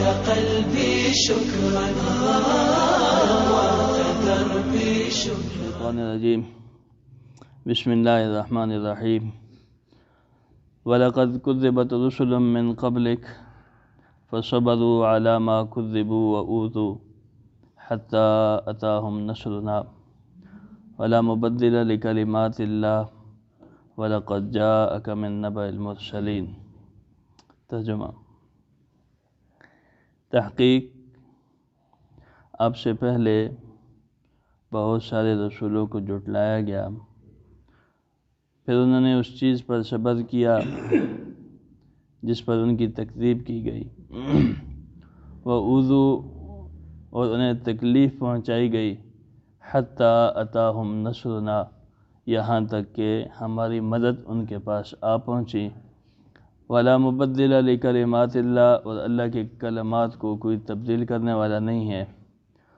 قلبي شكرا دربي شكرا. الرجيم. بسم الله الرحمن الرحيم. وَلَقَدْ كُذِّبَتْ رُسُلٌ مِّن قَبْلِكَ فَصَبَرُوا عَلَى مَا كُذِّبُوا وَأُوذُوا حَتَّى أَتَاهُمْ نَصْرُنَا وَلَا مُبَدِّلَ لِكَلِمَاتِ اللَّهِ وَلَقَدْ جَاءَكَ مِن نَّبَإِ الْمُرْسَلِينَ. ترجمہ: تحقیق آپ سے پہلے بہت سارے رسولوں کو جھٹلایا گیا، پھر انہوں نے اس چیز پر صبر کیا جس پر ان کی تکذیب کی گئی، وَأُوذُوا اور انہیں تکلیف پہنچائی گئی، حَتَّى أَتَاهُمْ نَصْرُنَا یہاں تک کہ ہماری مدد ان کے پاس آ پہنچی، وَلَا مُبَدِّلَ لِكَلِمَاتِ اللَّهِ اور اللہ کے کلمات کو کوئی تبدیل کرنے والا نہیں ہے،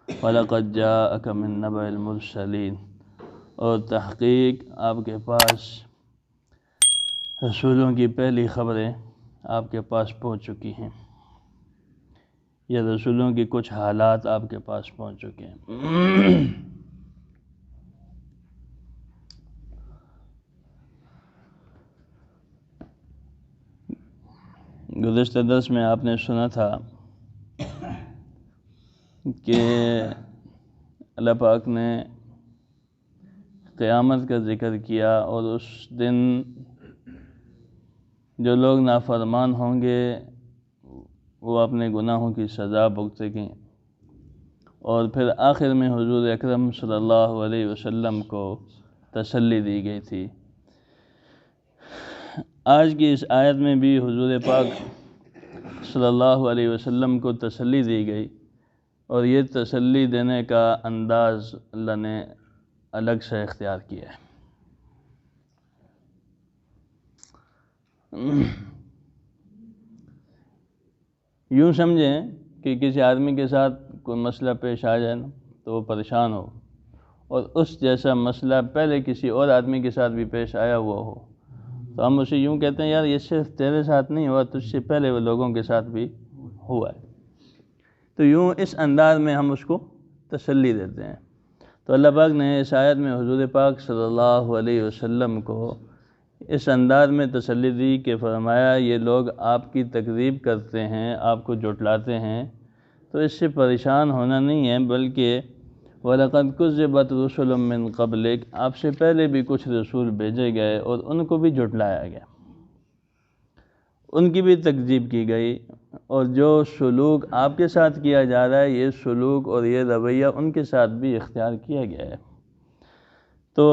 وَلَقَدْ جَاءَكَ مِن نَّبَإِ الْمُرْسَلِينَ اور تحقیق آپ کے پاس رسولوں کی پہلی خبریں آپ کے پاس پہنچ چکی ہیں، یا رسولوں کی کچھ حالات آپ کے پاس پہنچ چکے ہیں۔ گزشتہ درس میں آپ نے سنا تھا کہ اللہ پاک نے قیامت کا ذکر کیا، اور اس دن جو لوگ نافرمان ہوں گے وہ اپنے گناہوں کی سزا بھگتیں گے، اور پھر آخر میں حضور اکرم صلی اللہ علیہ وسلم کو تسلی دی گئی تھی۔ آج کی اس آیت میں بھی حضور پاک صلی اللہ علیہ وسلم کو تسلی دی گئی، اور یہ تسلی دینے کا انداز اللہ نے الگ سے اختیار کیا ہے۔ یوں سمجھیں کہ کسی آدمی کے ساتھ کوئی مسئلہ پیش آ جائے نا تو وہ پریشان ہو، اور اس جیسا مسئلہ پہلے کسی اور آدمی کے ساتھ بھی پیش آیا ہوا ہو، تو ہم اسے یوں کہتے ہیں، یار یہ صرف تیرے ساتھ نہیں ہوا، تجھ سے پہلے وہ لوگوں کے ساتھ بھی ہوا ہے۔ تو یوں اس انداز میں ہم اس کو تسلی دیتے ہیں۔ تو اللہ پاک نے اس آیت میں حضور پاک صلی اللہ علیہ وسلم کو اس انداز میں تسلی دی کہ فرمایا یہ لوگ آپ کی تکذیب کرتے ہیں، آپ کو جھٹلاتے ہیں، تو اس سے پریشان ہونا نہیں ہے، بلکہ وَلَقَدْ كُذِّبَتْ رُسُلٌ مِّن قَبْلِكَ آپ سے پہلے بھی کچھ رسول بھیجے گئے اور ان کو بھی جھٹلایا گیا، ان کی بھی تکذیب کی گئی، اور جو سلوک آپ کے ساتھ کیا جا رہا ہے یہ سلوک اور یہ رویہ ان کے ساتھ بھی اختیار کیا گیا ہے۔ تو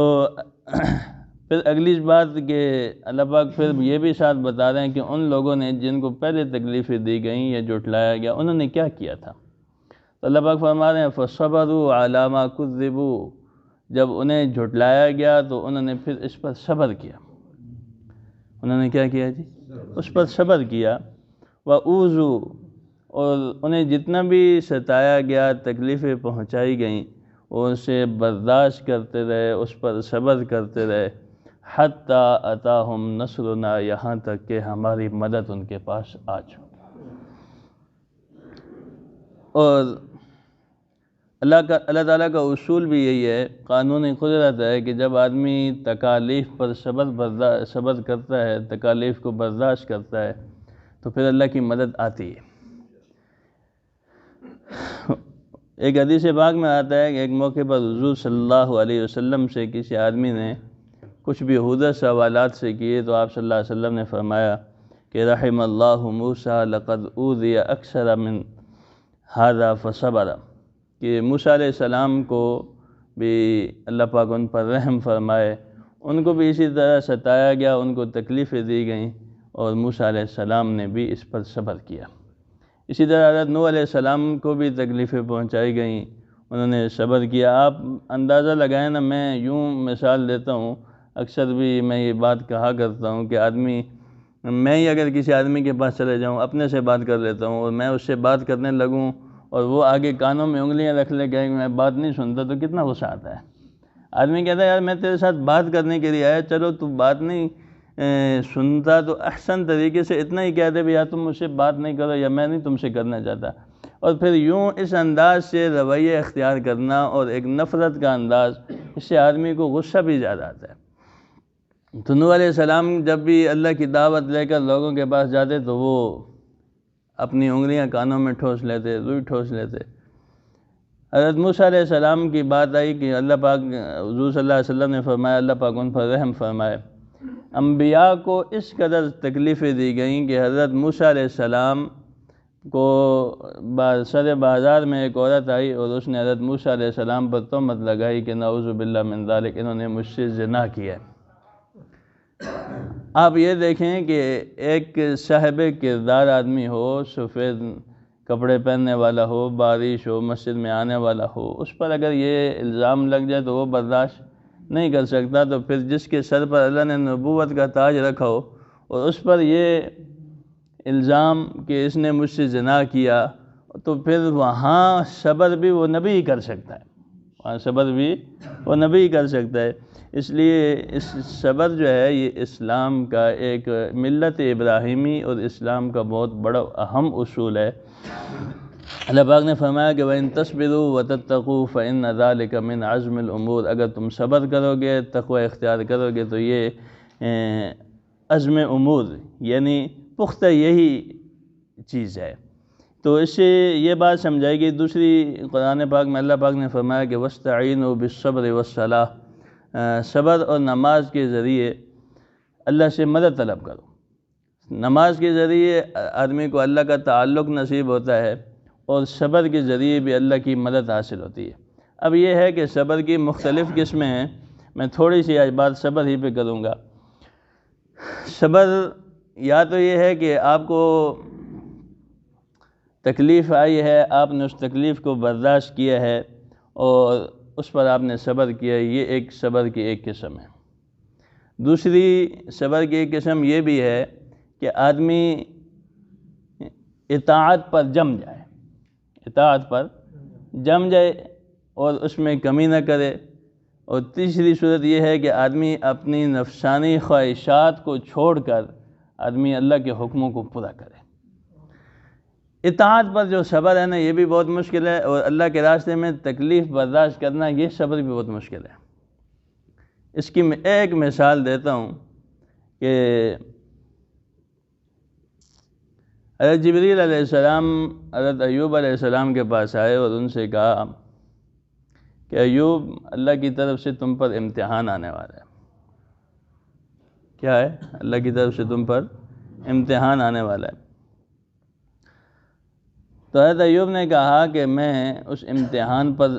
پھر اگلی بات کہ اللہ پاک پھر یہ بھی ساتھ بتا رہے ہیں کہ ان لوگوں نے جن کو پہلے تکلیفیں دی گئیں یا جھٹلایا گیا انہوں نے کیا کیا تھا۔ تو اللہ پاک فرما رہے ہیں فَصَبَرُوا عَلَى مَا كُذِّبُوا جب انہیں جھٹلایا گیا تو انہوں نے پھر اس پر صبر کیا۔ انہوں نے کیا کیا جی؟ اس پر صبر کیا۔ وَأُوذُوا اور انہیں جتنا بھی ستایا گیا، تکلیفیں پہنچائی گئیں، وہ اسے برداشت کرتے رہے، اس پر صبر کرتے رہے، حَتَّى أَتَاهُمْ نَصْرُنَا یہاں تک کہ ہماری مدد ان کے پاس آ چکی۔ اور اللہ تعالیٰ کا اصول بھی یہی ہے، قانون قدرت ہے کہ جب آدمی تکالیف پر صبر کرتا ہے، تکالیف کو برداشت کرتا ہے، تو پھر اللہ کی مدد آتی ہے۔ ایک حدیث پاک میں آتا ہے کہ ایک موقع پر حضور صلی اللہ علیہ وسلم سے کسی آدمی نے کچھ بیہودہ سوالات سے کیے، تو آپ صلی اللہ علیہ وسلم نے فرمایا کہ رحم اللہ موسیٰ لقد اوذی اکثر من ھذا فصبر کہ موسیٰ علیہ السلام کو بھی اللہ پاک ان پر رحم فرمائے، ان کو بھی اسی طرح ستایا گیا، ان کو تکلیفیں دی گئیں، اور موسیٰ علیہ السلام نے بھی اس پر صبر کیا۔ اسی طرح حضرت نوح علیہ السلام کو بھی تکلیفیں پہنچائی گئیں، انہوں نے صبر کیا۔ آپ اندازہ لگائیں نا، میں یوں مثال دیتا ہوں، اکثر بھی میں یہ بات کہا کرتا ہوں کہ میں ہی اگر کسی آدمی کے پاس چلے جاؤں، اپنے سے بات کر لیتا ہوں، اور میں اس سے بات کرنے لگوں اور وہ آگے کانوں میں انگلیاں رکھ لے کہ میں بات نہیں سنتا، تو کتنا غصہ آتا ہے۔ آدمی کہتا ہے یار میں تیرے ساتھ بات کرنے کے لیے آیا، چلو تو بات نہیں سنتا تو احسن طریقے سے اتنا ہی کہہ دے بھی یا تم مجھ سے بات نہیں کرو یا میں نہیں تم سے کرنا چاہتا، اور پھر یوں اس انداز سے رویہ اختیار کرنا اور ایک نفرت کا انداز، اس سے آدمی کو غصہ بھی زیادہ آتا ہے۔ تو نوح علیہ السلام جب بھی اللہ کی دعوت لے کر لوگوں کے پاس جاتے تو وہ اپنی انگلیاں کانوں میں ٹھوس لیتے، روئی ٹھوس لیتے۔ حضرت موسیٰ علیہ السلام کی بات آئی کہ اللہ پاک، حضور صلی اللہ علیہ وسلم نے فرمایا اللہ پاک ان پر رحم فرمائے۔ انبیاء کو اس قدر تکلیفیں دی گئیں کہ حضرت موسیٰ علیہ السلام کو سر بازار میں ایک عورت آئی اور اس نے حضرت موسیٰ علیہ السلام پر تہمت لگائی کہ نعوذ باللہ من ذالک، انہوں نے مجھ سے زنا کیا ہے۔ آپ یہ دیکھیں کہ ایک صاحب کردار آدمی ہو، سفید کپڑے پہننے والا ہو، بارش ہو، مسجد میں آنے والا ہو، اس پر اگر یہ الزام لگ جائے تو وہ برداشت نہیں کر سکتا، تو پھر جس کے سر پر اللہ نے نبوت کا تاج رکھا ہو اور اس پر یہ الزام کہ اس نے مجھ سے زنا کیا، تو پھر وہاں صبر بھی وہ نبی ہی کر سکتا ہے، وہاں صبر بھی وہ نبی ہی کر سکتا ہے۔ اس لیے اس صبر جو ہے یہ اسلام کا ایک ملت ابراہیمی اور اسلام کا بہت بڑا اہم اصول ہے۔ اللہ پاک نے فرمایا کہ وَإِن تَصْبِرُوا وَتَتَّقُوا فَإِنَّ ذَلِكَ مِنْ عَزْمِ الْأُمُورِ، اگر تم صبر کرو گے، تقوی اختیار کرو گے تو یہ عزم امور یعنی پختہ یہی چیز ہے۔ تو اس سے یہ بات سمجھائی گئی۔ دوسری قرآن پاک میں اللہ پاک نے فرمایا کہ وَاسْتَعِينُوا بِالصَّبْرِ وَالصَّلَاةِ، صبر اور نماز کے ذریعے اللہ سے مدد طلب کرو۔ نماز کے ذریعے آدمی کو اللہ کا تعلق نصیب ہوتا ہے اور صبر کے ذریعے بھی اللہ کی مدد حاصل ہوتی ہے۔ اب یہ ہے کہ صبر کی مختلف قسمیں ہیں، میں تھوڑی سی آج بات صبر ہی پہ کروں گا۔ صبر یا تو یہ ہے کہ آپ کو تکلیف آئی ہے، آپ نے اس تکلیف کو برداشت کیا ہے اور اس پر آپ نے صبر کیا، یہ ایک صبر کی ایک قسم ہے۔ دوسری صبر کی ایک قسم یہ بھی ہے کہ آدمی اطاعت پر جم جائے، اطاعت پر جم جائے اور اس میں کمی نہ کرے۔ اور تیسری صورت یہ ہے کہ آدمی اپنی نفسانی خواہشات کو چھوڑ کر آدمی اللہ کے حکموں کو پورا کرے۔ اطاعت پر جو صبر ہے نا یہ بھی بہت مشکل ہے، اور اللہ کے راستے میں تکلیف برداشت کرنا یہ صبر بھی بہت مشکل ہے۔ اس کی میں ایک مثال دیتا ہوں کہ حضرت جبریل علیہ السلام حضرت ایوب علیہ السلام کے پاس آئے اور ان سے کہا کہ ایوب اللہ کی طرف سے تم پر امتحان آنے والا ہے۔ کیا ہے؟ اللہ کی طرف سے تم پر امتحان آنے والا ہے۔ تو حضرت ایوب نے کہا کہ میں اس امتحان پر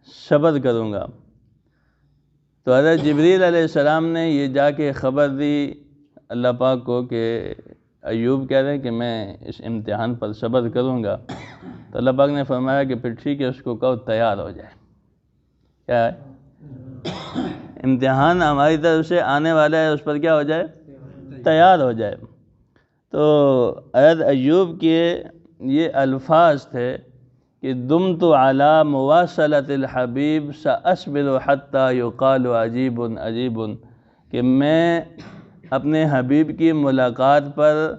صبر کروں گا۔ تو حضرت جبریل علیہ السلام نے یہ جا کے خبر دی اللہ پاک کو کہ ایوب کہہ رہے ہیں کہ میں اس امتحان پر صبر کروں گا۔ تو اللہ پاک نے فرمایا کہ پھر ٹھیک ہے، اس کو کہو تیار ہو جائے۔ کیا ہے؟ امتحان ہماری طرف سے آنے والا ہے، اس پر کیا ہو جائے؟ تیار ہو جائے۔ تو حضرت ایوب کے یہ الفاظ تھے کہ دمت علی مواصلۃ الحبیب ساصبر حتی یقال عجیب عجیب، کہ میں اپنے حبیب کی ملاقات پر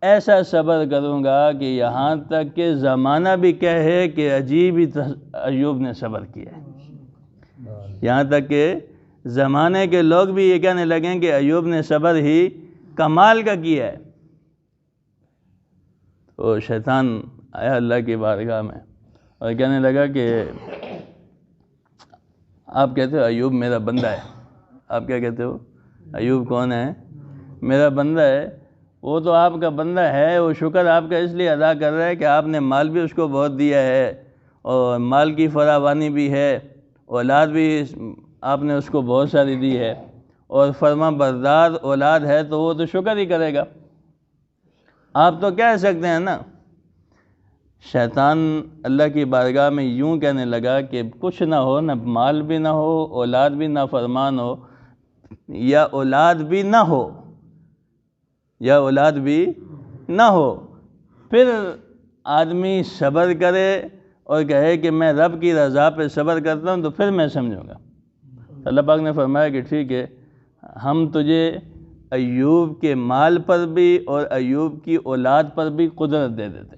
ایسا صبر کروں گا کہ یہاں تک کہ زمانہ بھی کہے کہ عجیب ہی ایوب نے صبر کیا ہے، یہاں تک کہ زمانے کے لوگ بھی یہ کہنے لگیں کہ ایوب نے صبر ہی کمال کا کیا ہے۔ تو شیطان آیا اللہ کی بارگاہ میں اور کہنے لگا کہ آپ کہتے ہو ایوب میرا بندہ ہے، آپ کیا کہتے ہو؟ ایوب کون ہے؟ میرا بندہ ہے۔ وہ تو آپ کا بندہ ہے، وہ شکر آپ کا اس لیے ادا کر رہا ہے کہ آپ نے مال بھی اس کو بہت دیا ہے اور مال کی فراوانی بھی ہے، اولاد بھی آپ نے اس کو بہت ساری دی ہے، اور فرما بردار اولاد ہے تو وہ تو شکر ہی کرے گا۔ آپ تو کہہ سکتے ہیں نا۔ شیطان اللہ کی بارگاہ میں یوں کہنے لگا کہ کچھ نہ ہو، نہ مال بھی نہ ہو، اولاد بھی نہ فرمان ہو، یا اولاد بھی نہ ہو، یا اولاد بھی نہ ہو، پھر آدمی صبر کرے اور کہے کہ میں رب کی رضا پہ صبر کرتا ہوں، تو پھر میں سمجھوں گا۔ اللہ پاک نے فرمایا کہ ٹھیک ہے، ہم تجھے ایوب کے مال پر بھی اور ایوب کی اولاد پر بھی قدرت دے دیتے.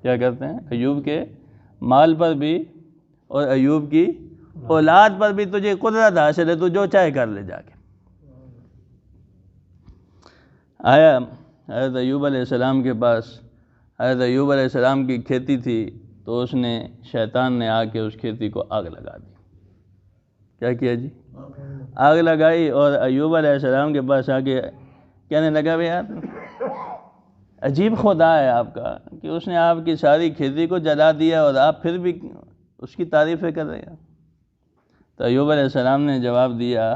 کیا کرتے ہیں؟ ایوب کے مال پر بھی اور ایوب کی اولاد پر بھی تجھے قدرت حاصل ہے، تو جو چاہے کر لے جا کے. آیا حضرت ایوب علیہ السلام کے پاس، حضرت ایوب علیہ السلام کی کھیتی تھی، تو اس نے شیطان نے آ کے اس کھیتی کو آگ لگا دی. کیا کیا جی؟ آگ لگائی. اور ایوب علیہ السلام کے پاس آ کے کہنے لگا بھئی یار عجیب خدا ہے آپ کا کہ اس نے آپ کی ساری کھیتی کو جلا دیا اور آپ پھر بھی اس کی تعریفیں کر رہے ہیں. تو ایوب علیہ السلام نے جواب دیا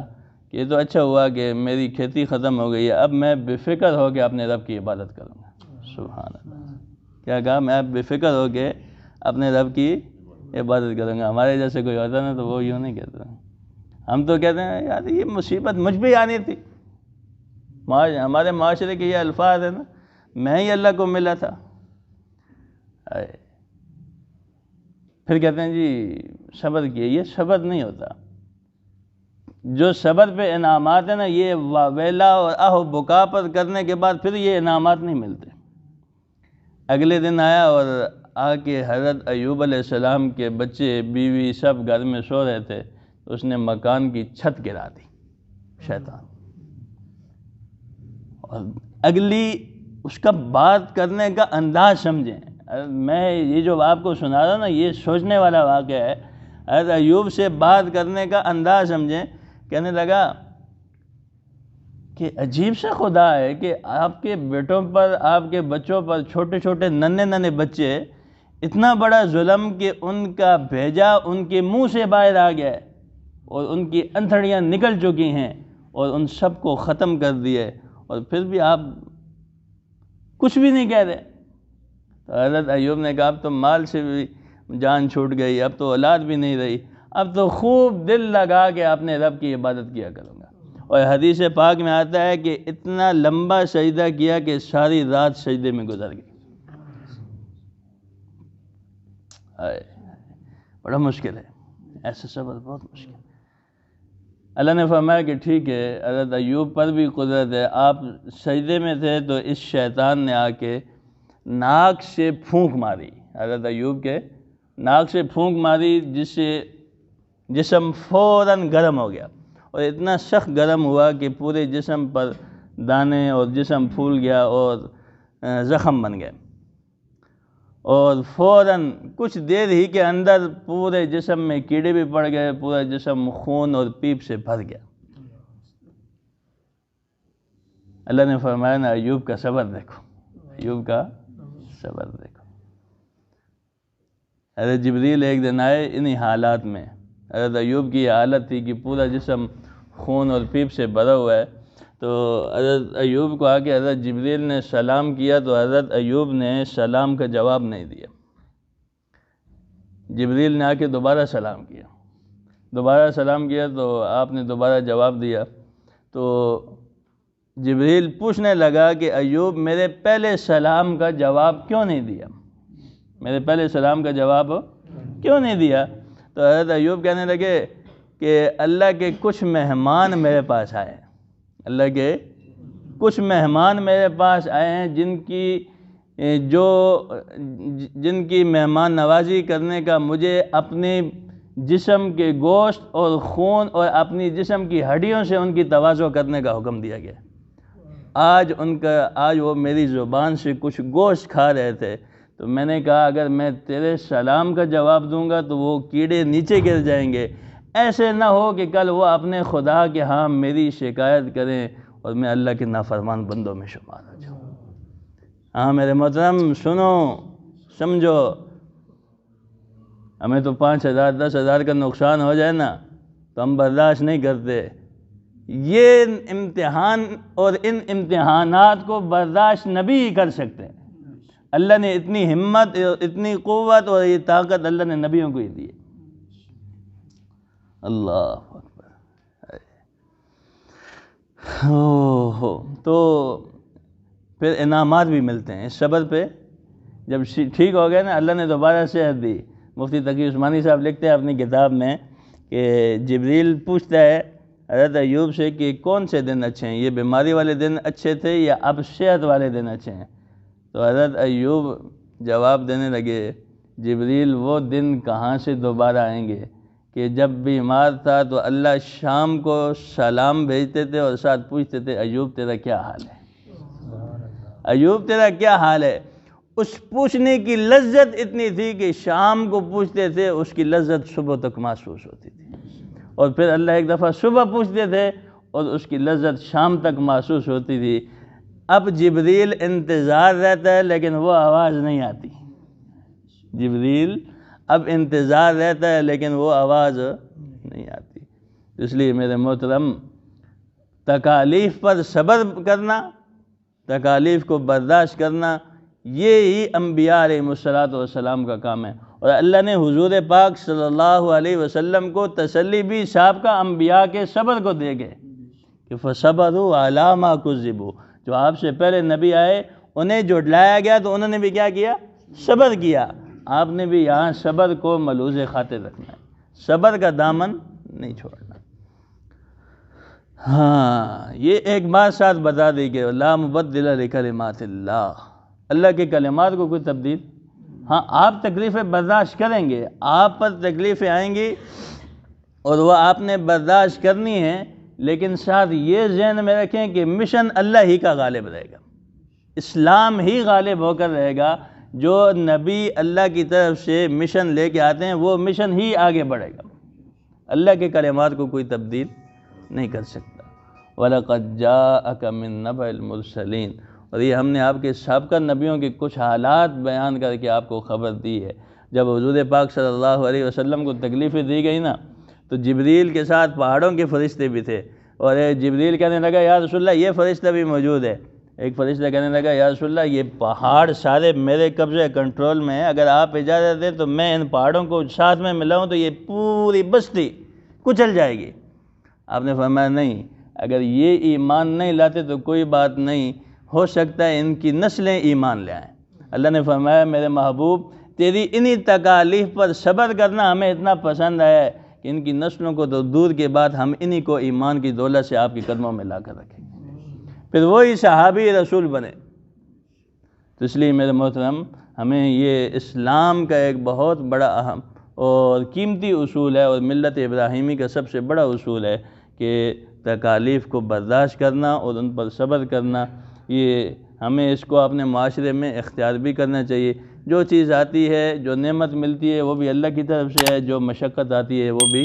کہ یہ تو اچھا ہوا کہ میری کھیتی ختم ہو گئی ہے، اب میں بے فکر ہو کے اپنے رب کی عبادت کروں گا. سبحان اللہ. کیا کہا؟ میں اب بے فکر ہو کے اپنے رب کی عبادت کروں گا. ہمارے جیسے کوئی ہوتا نا تو وہ یوں نہیں کہتا. ہم تو کہتے ہیں یار یہ مصیبت مجھ بھی آنی تھی. ہمارے معاشرے کے یہ الفاظ ہیں نا، میں ہی اللہ کو ملا تھا. پھر کہتے ہیں جی صبر کیے. یہ صبر نہیں ہوتا. جو صبر پہ انعامات ہیں نا، یہ ویلا اور آہ بکا پر کرنے کے بعد پھر یہ انعامات نہیں ملتے. اگلے دن آیا اور آ کے حضرت ایوب علیہ السلام کے بچے بیوی سب گھر میں سو رہے تھے. اس نے مکان کی چھت گرا دی شیطان. اور اگلی اس کا بات کرنے کا انداز سمجھیں. میں یہ جو آپ کو سنا رہا ہوں نا، یہ سوچنے والا واقعہ ہے. حضرت ایوب سے بات کرنے کا انداز سمجھیں. کہنے لگا کہ عجیب سے خدا ہے کہ آپ کے بیٹوں پر، آپ کے بچوں پر، چھوٹے چھوٹے ننھے بچے، اتنا بڑا ظلم کہ ان کا بھیجا ان کے منہ سے باہر آ گیا ہے اور ان کی انتھڑیاں نکل چکی ہیں اور ان سب کو ختم کر دیے، اور پھر بھی آپ کچھ بھی نہیں کہہ رہے. تو حضرت ایوب نے کہا اب تو مال سے بھی جان چھوٹ گئی، اب تو اولاد بھی نہیں رہی، اب تو خوب دل لگا کے اپنے رب کی عبادت کیا کروں گا. اور حدیث پاک میں آتا ہے کہ اتنا لمبا سجدہ کیا کہ ساری رات سجدے میں گزر گئی. بڑا مشکل ہے ایسا صبر، بہت مشکل. اللہ نے فرمایا کہ ٹھیک ہے، حضرت ایوب پر بھی قدرت ہے. آپ سجدے میں تھے تو اس شیطان نے آ کے ناک سے پھونک ماری، حضرت ایوب کے ناک سے پھونک ماری، جس سے جسم فوراً گرم ہو گیا اور اتنا سخت گرم ہوا کہ پورے جسم پر دانے اور جسم پھول گیا اور زخم بن گئے. اور فوراً کچھ دیر ہی کے اندر پورے جسم میں کیڑے بھی پڑ گئے، پورا جسم خون اور پیپ سے بھر گیا. اللہ نے فرمایا نا ایوب کا صبر دیکھو، ایوب کا صبر دیکھو. حضرت جبریل ایک دن آئے انہی حالات میں. حضرت ایوب کی یہ حالت تھی کہ پورا جسم خون اور پیپ سے بھرا ہوا ہے. تو حضرت ایوب کو آ کے حضرت جبریل نے سلام کیا تو حضرت ایوب نے سلام کا جواب نہیں دیا. جبریل نے آ کے دوبارہ سلام کیا، دوبارہ سلام کیا تو آپ نے دوبارہ جواب دیا. تو جبریل پوچھنے لگا کہ ایوب میرے پہلے سلام کا جواب کیوں نہیں دیا، میرے پہلے سلام کا جواب کیوں نہیں دیا؟ تو حضرت ایوب کہنے لگے کہ اللہ کے کچھ مہمان میرے پاس آئے ہیں، اللہ کے کچھ مہمان میرے پاس آئے ہیں جن کی مہمان نوازی کرنے کا مجھے اپنے جسم کے گوشت اور خون اور اپنی جسم کی ہڈیوں سے ان کی تواضع کرنے کا حکم دیا گیا. آج وہ میری زبان سے کچھ گوشت کھا رہے تھے، تو میں نے کہا اگر میں تیرے سلام کا جواب دوں گا تو وہ کیڑے نیچے گر جائیں گے، ایسے نہ ہو کہ کل وہ اپنے خدا کے ہاں میری شکایت کریں اور میں اللہ کے نافرمان بندوں میں شمار ہو جاؤں. ہاں میرے محترم سنو سمجھو، ہمیں تو 5,000 10,000 کا نقصان ہو جائے نا تو ہم برداشت نہیں کرتے. یہ امتحان اور ان امتحانات کو برداشت نبی ہی کر سکتے ہیں. اللہ نے اتنی ہمت، اتنی قوت اور یہ طاقت اللہ نے نبیوں کو ہی دی ہے. اللہ اکبر. تو پھر انعامات بھی ملتے ہیں اس صبر پہ. جب ٹھیک ہو گئے نا، اللہ نے دوبارہ صحت دی. مفتی تقی عثمانی صاحب لکھتے ہیں اپنی کتاب میں کہ جبریل پوچھتا ہے حضرت ایوب سے کہ کون سے دن اچھے ہیں، یہ بیماری والے دن اچھے تھے یا اب صحت والے دن اچھے ہیں؟ تو حضرت ایوب جواب دینے لگے، جبریل وہ دن کہاں سے دوبارہ آئیں گے کہ جب بیمار تھا تو اللہ شام کو سلام بھیجتے تھے اور ساتھ پوچھتے تھے ایوب تیرا کیا حال ہے، ایوب تیرا کیا حال ہے۔ اس پوچھنے کی لذت اتنی تھی کہ شام کو پوچھتے تھے، اس کی لذت صبح تک محسوس ہوتی تھی، اور پھر اللہ ایک دفعہ صبح پوچھتے تھے اور اس کی لذت شام تک محسوس ہوتی تھی۔ اب جبریل انتظار رہتا ہے لیکن وہ آواز نہیں آتی، جبریل اب انتظار رہتا ہے لیکن وہ آواز نہیں آتی۔ اس لیے میرے محترم، تکالیف پر صبر کرنا، تکالیف کو برداشت کرنا، یہی انبیاء علیہ السلام کا کام ہے۔ اور اللہ نے حضور پاک صلی اللہ علیہ وسلم کو تسلی بھی سابقہ انبیاء کے صبر کو دے گئے کہ فَصَبَرُوا عَلَىٰ مَا كُذِّبُوا، جو آپ سے پہلے نبی آئے انہیں جھٹلایا گیا تو انہوں نے بھی کیا کیا؟ صبر کیا۔ آپ نے بھی یہاں صبر کو ملحوظ خاطر رکھنا ہے، صبر کا دامن نہیں چھوڑنا۔ ہاں، یہ ایک بات ساتھ بتا دی کہ لا مبدل لکلمات اللہ، اللہ کے کلمات کو کوئی تبدیل۔ ہاں، آپ تکلیفیں برداشت کریں گے، آپ پر تکلیفیں آئیں گی اور وہ آپ نے برداشت کرنی ہے، لیکن ساتھ یہ ذہن میں رکھیں کہ مشن اللہ ہی کا غالب رہے گا، اسلام ہی غالب ہو کر رہے گا۔ جو نبی اللہ کی طرف سے مشن لے کے آتے ہیں وہ مشن ہی آگے بڑھے گا، اللہ کے کلمات کو کوئی تبدیل نہیں کر سکتا۔ وَلَقَدْ جَاءَكَ مِن نَبَإِ الْمُرْسَلِينَ، اور یہ ہم نے آپ کے سابقہ نبیوں کے کچھ حالات بیان کر کے آپ کو خبر دی ہے۔ جب حضور پاک صلی اللہ علیہ وسلم کو تکلیفیں دی گئی نا، تو جبریل کے ساتھ پہاڑوں کے فرشتے بھی تھے، اور جبریل کہنے لگا یا رسول اللہ یہ فرشتہ بھی موجود ہے۔ ایک فرشتہ کہنے لگا یا رسول اللہ یہ پہاڑ سارے میرے قبضے کنٹرول میں ہیں، اگر آپ اجازت دیں تو میں ان پہاڑوں کو ساتھ میں ملاؤں تو یہ پوری بستی کچل جائے گی۔ آپ نے فرمایا نہیں، اگر یہ ایمان نہیں لاتے تو کوئی بات نہیں، ہو سکتا ہے ان کی نسلیں ایمان لے آئیں۔ اللہ نے فرمایا میرے محبوب تیری انہی تکالیف پر صبر کرنا ہمیں اتنا پسند ہے کہ ان کی نسلوں کو تو دور کے بعد ہم انہی کو ایمان کی دولت سے آپ کے قدموں میں لا کر رکھیں گے، پھر وہی صحابی رسول بنے۔ تو اس لیے میرے محترم، ہمیں یہ اسلام کا ایک بہت بڑا اہم اور قیمتی اصول ہے، اور ملت ابراہیمی کا سب سے بڑا اصول ہے کہ تکالیف کو برداشت کرنا اور ان پر صبر کرنا۔ یہ ہمیں اس کو اپنے معاشرے میں اختیار بھی کرنا چاہیے۔ جو چیز آتی ہے، جو نعمت ملتی ہے وہ بھی اللہ کی طرف سے ہے، جو مشقت آتی ہے وہ بھی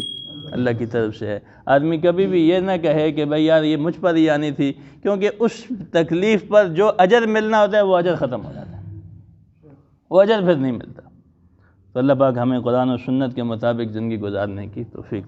اللہ کی طرف سے ہے۔ آدمی کبھی بھی یہ نہ کہے کہ بھائی یار یہ مجھ پر ہی آنی تھی، کیونکہ اس تکلیف پر جو اجر ملنا ہوتا ہے وہ اجر ختم ہو جاتا ہے، وہ اجر پھر نہیں ملتا۔ تو اللہ پاک ہمیں قرآن و سنت کے مطابق زندگی گزارنے کی توفیق